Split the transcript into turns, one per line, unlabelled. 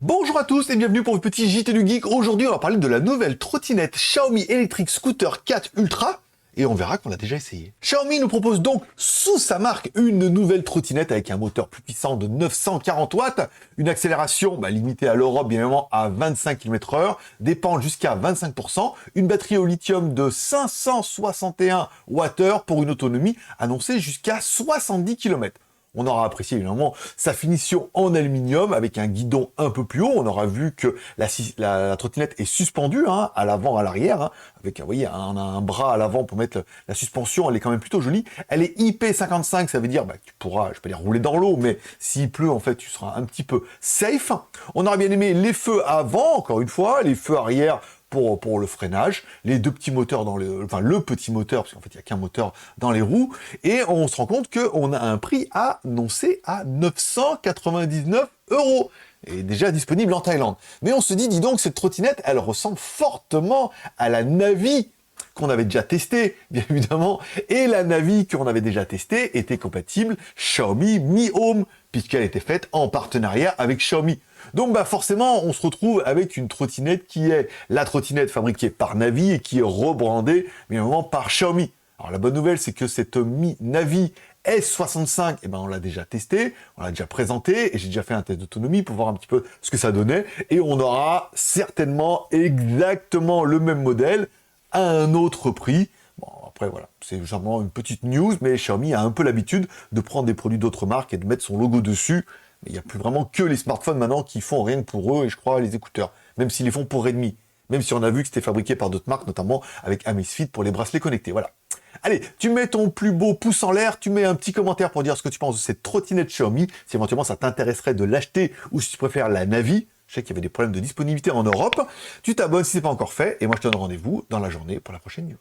Bonjour à tous et bienvenue pour le petit JT du Geek. Aujourd'hui, on va parler de la nouvelle trottinette Xiaomi Electric Scooter 4 Ultra et on verra qu'on l'a déjà essayé. Xiaomi nous propose donc sous sa marque une nouvelle trottinette avec un moteur plus puissant de 940 watts, une accélération limitée à l'Europe bien évidemment à 25 km/h, des pentes jusqu'à 25%, une batterie au lithium de 561 Wh pour une autonomie annoncée jusqu'à 70 km. On aura apprécié évidemment sa finition en aluminium avec un guidon un peu plus haut. On aura vu que la trottinette est suspendue à l'avant, à l'arrière, avec, vous voyez, on a un bras à l'avant pour mettre la suspension. Elle est quand même plutôt jolie. Elle est IP55, ça veut dire que tu pourras, je vais pas dire rouler dans l'eau, mais s'il pleut, en fait, tu seras un petit peu safe. On aura bien aimé les feux avant, encore une fois, les feux arrière pour le freinage, les deux petits moteurs le petit moteur, parce qu'en fait il n'y a qu'un moteur dans les roues, et on se rend compte qu'on a un prix annoncé à 999 €, et déjà disponible en Thaïlande. Mais on se dit, dis donc, cette trottinette, elle ressemble fortement à la Navi qu'on avait déjà testé, bien évidemment, et la Navi qu'on avait déjà testée était compatible Xiaomi Mi Home, puisqu'elle était faite en partenariat avec Xiaomi. Donc forcément, on se retrouve avec une trottinette qui est la trottinette fabriquée par Navi et qui est rebrandée, bien évidemment, par Xiaomi. Alors la bonne nouvelle, c'est que cette Mi Navi S65, on l'a déjà testé, on l'a déjà présenté, et j'ai déjà fait un test d'autonomie pour voir un petit peu ce que ça donnait, et on aura certainement exactement le même modèle, à un autre prix. Bon, après, voilà, c'est simplement une petite news, mais Xiaomi a un peu l'habitude de prendre des produits d'autres marques et de mettre son logo dessus. Mais il n'y a plus vraiment que les smartphones maintenant qui font rien que pour eux, et je crois les écouteurs, même s'ils les font pour Redmi. Même si on a vu que c'était fabriqué par d'autres marques, notamment avec Amazfit pour les bracelets connectés, voilà. Allez, tu mets ton plus beau pouce en l'air, tu mets un petit commentaire pour dire ce que tu penses de cette trottinette Xiaomi, si éventuellement ça t'intéresserait de l'acheter, ou si tu préfères la Navi. Je sais qu'il y avait des problèmes de disponibilité en Europe. Tu t'abonnes si ce n'est pas encore fait, et moi je te donne rendez-vous dans la journée pour la prochaine news.